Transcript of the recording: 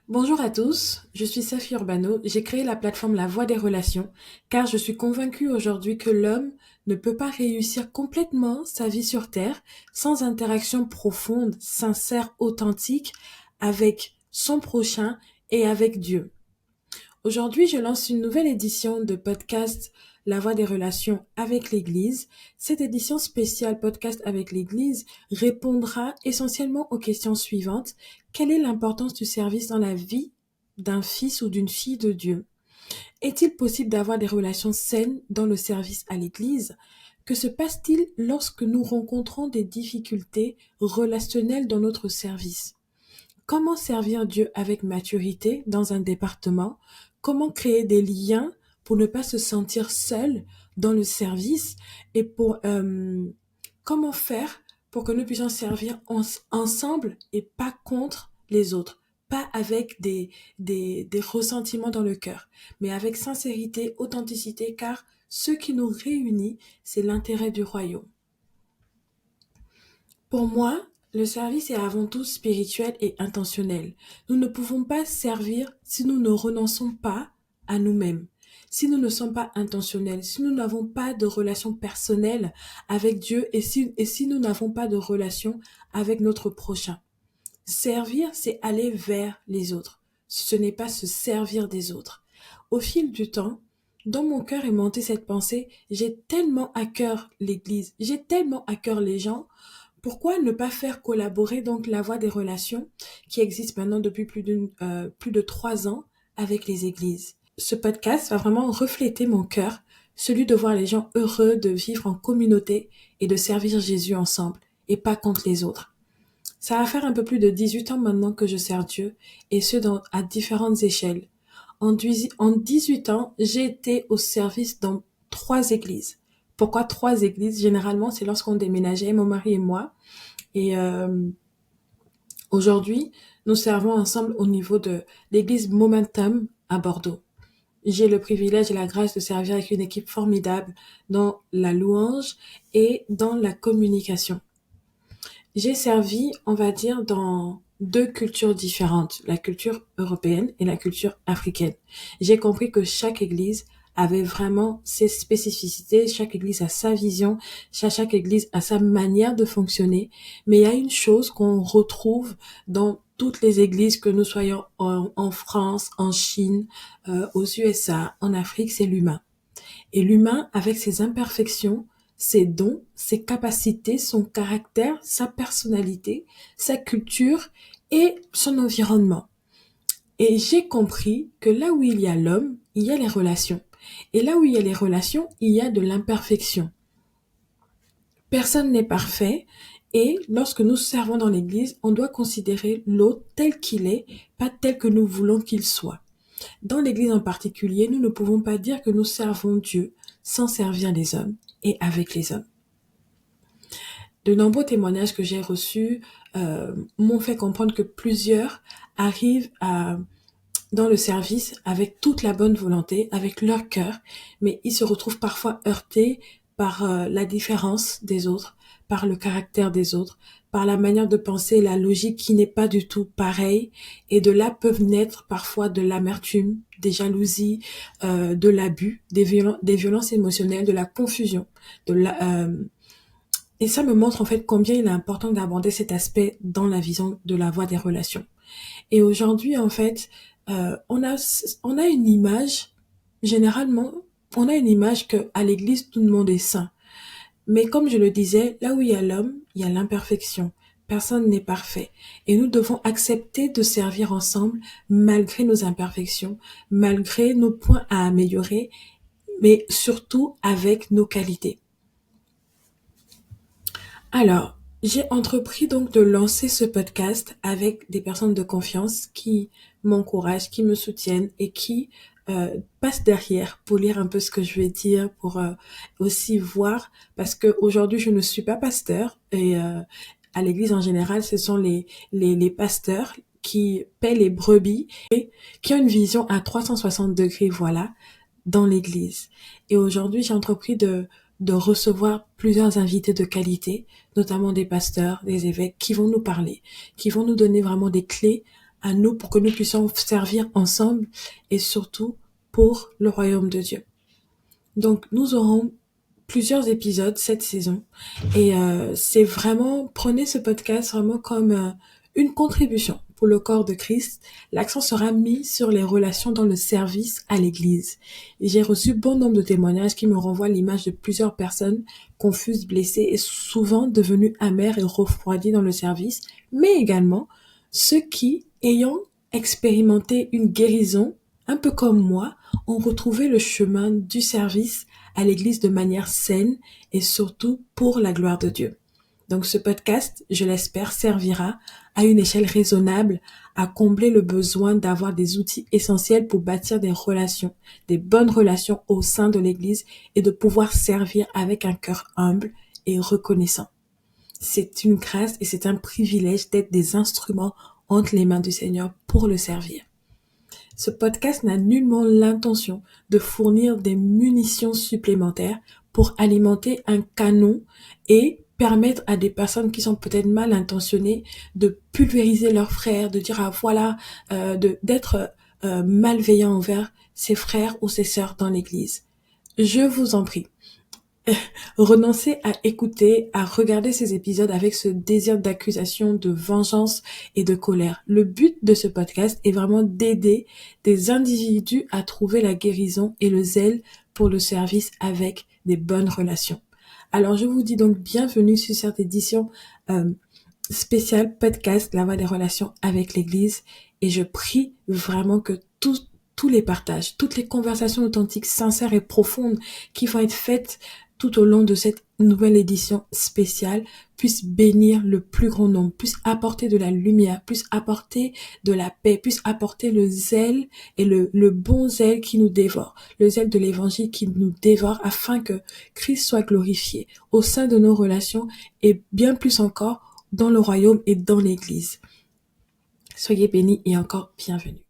Bonjour à tous, je suis Safi Urbano, j'ai créé la plateforme La Voix des Relations car je suis convaincue aujourd'hui que l'homme ne peut pas réussir complètement sa vie sur Terre sans interaction profonde, sincère, authentique avec son prochain et avec Dieu. Aujourd'hui, je lance une nouvelle édition de podcast La Voix des Relations avec l'Église. Cette édition spéciale podcast avec l'Église répondra essentiellement aux questions suivantes. Quelle est l'importance du service dans la vie d'un fils ou d'une fille de Dieu? Est-il possible d'avoir des relations saines dans le service à l'Église? Que se passe-t-il lorsque nous rencontrons des difficultés relationnelles dans notre service? Comment servir Dieu avec maturité dans un département? Comment créer des liens pour ne pas se sentir seul dans le service? Et comment faire pour que nous puissions servir ensemble et pas contre les autres? Pas avec des ressentiments dans le cœur, mais avec sincérité, authenticité, car ce qui nous réunit, c'est l'intérêt du royaume. Pour moi, le service est avant tout spirituel et intentionnel. Nous ne pouvons pas servir si nous ne renonçons pas à nous-mêmes, si nous ne sommes pas intentionnels, si nous n'avons pas de relation personnelle avec Dieu et si nous n'avons pas de relation avec notre prochain. Servir, c'est aller vers les autres. Ce n'est pas se servir des autres. Au fil du temps, dans mon cœur est montée cette pensée, j'ai tellement à cœur l'Église, j'ai tellement à cœur les gens. Pourquoi ne pas faire collaborer donc la voie des relations qui existe maintenant depuis plus de 3 ans avec les églises? Ce podcast va vraiment refléter mon cœur, celui de voir les gens heureux de vivre en communauté et de servir Jésus ensemble et pas contre les autres. Ça va faire un peu plus de 18 ans maintenant que je sers Dieu et ce à différentes échelles. En 18 ans, j'ai été au service dans 3 églises. Pourquoi 3 églises? Généralement, c'est lorsqu'on déménageait, mon mari et moi. Et aujourd'hui, nous servons ensemble au niveau de l'église Momentum à Bordeaux. J'ai le privilège et la grâce de servir avec une équipe formidable dans la louange et dans la communication. J'ai servi, on va dire, dans 2 cultures différentes, la culture européenne et la culture africaine. J'ai compris que chaque église avait vraiment ses spécificités, chaque église a sa vision, chaque église a sa manière de fonctionner, mais il y a une chose qu'on retrouve dans toutes les églises, que nous soyons en France, en Chine, aux USA, en Afrique, c'est l'humain. Et l'humain, avec ses imperfections, ses dons, ses capacités, son caractère, sa personnalité, sa culture et son environnement. Et j'ai compris que là où il y a l'homme, il y a les relations. Et là où il y a les relations, il y a de l'imperfection. Personne n'est parfait. Et lorsque nous servons dans l'église, on doit considérer l'autre tel qu'il est, pas tel que nous voulons qu'il soit. Dans l'Église en particulier, nous ne pouvons pas dire que nous servons Dieu sans servir les hommes et avec les hommes. De nombreux témoignages que j'ai reçus m'ont fait comprendre que plusieurs arrivent dans le service avec toute la bonne volonté, avec leur cœur, mais ils se retrouvent parfois heurtés par la différence des autres, par le caractère des autres, par la manière de penser, la logique qui n'est pas du tout pareille, et de là peuvent naître parfois de l'amertume, des jalousies, de l'abus, des violences émotionnelles, de la confusion, et ça me montre en fait combien il est important d'aborder cet aspect dans la vision de la voie des relations. Et aujourd'hui, en fait, on a une image, généralement, on a une image que à l'église, tout le monde est saint. Mais comme je le disais, là où il y a l'homme, il y a l'imperfection. Personne n'est parfait. Et nous devons accepter de servir ensemble malgré nos imperfections, malgré nos points à améliorer, mais surtout avec nos qualités. Alors, j'ai entrepris donc de lancer ce podcast avec des personnes de confiance qui m'encouragent, qui me soutiennent et qui passent derrière pour lire un peu ce que je vais dire, pour aussi voir, parce que aujourd'hui je ne suis pas pasteur et à l'église en général, ce sont les pasteurs qui paient les brebis et qui ont une vision à 360 degrés, voilà, dans l'église. Et aujourd'hui, j'ai entrepris de recevoir plusieurs invités de qualité, notamment des pasteurs, des évêques, qui vont nous parler, qui vont nous donner vraiment des clés à nous pour que nous puissions servir ensemble et surtout pour le royaume de Dieu. Donc, nous aurons plusieurs épisodes cette saison et c'est vraiment, prenez ce podcast vraiment comme une contribution pour le corps de Christ. L'accent sera mis sur les relations dans le service à l'Église. Et j'ai reçu bon nombre de témoignages qui me renvoient l'image de plusieurs personnes confuses, blessées et souvent devenues amères et refroidies dans le service, mais également ceux qui, ayant expérimenté une guérison, un peu comme moi, ont retrouvé le chemin du service à l'Église de manière saine et surtout pour la gloire de Dieu. Donc ce podcast, je l'espère, servira à une échelle raisonnable à combler le besoin d'avoir des outils essentiels pour bâtir des relations, des bonnes relations au sein de l'Église et de pouvoir servir avec un cœur humble et reconnaissant. C'est une grâce et c'est un privilège d'être des instruments entre les mains du Seigneur pour le servir. Ce podcast n'a nullement l'intention de fournir des munitions supplémentaires pour alimenter un canon et permettre à des personnes qui sont peut-être mal intentionnées de pulvériser leurs frères, de dire d'être malveillant envers ses frères ou ses sœurs dans l'Église. Je vous en prie. Renoncez à écouter, à regarder ces épisodes avec ce désir d'accusation, de vengeance et de colère. Le but de ce podcast est vraiment d'aider des individus à trouver la guérison et le zèle pour le service avec des bonnes relations. Alors je vous dis donc bienvenue sur cette édition spéciale podcast La Voix des relations avec l'Église et je prie vraiment que tous les partages, toutes les conversations authentiques, sincères et profondes qui vont être faites tout au long de cette nouvelle édition spéciale puissent bénir le plus grand nombre, puissent apporter de la lumière, puissent apporter de la paix, puissent apporter le zèle et le bon zèle qui nous dévore, le zèle de l'évangile qui nous dévore afin que Christ soit glorifié au sein de nos relations et bien plus encore dans le royaume et dans l'Église. Soyez bénis et encore bienvenus.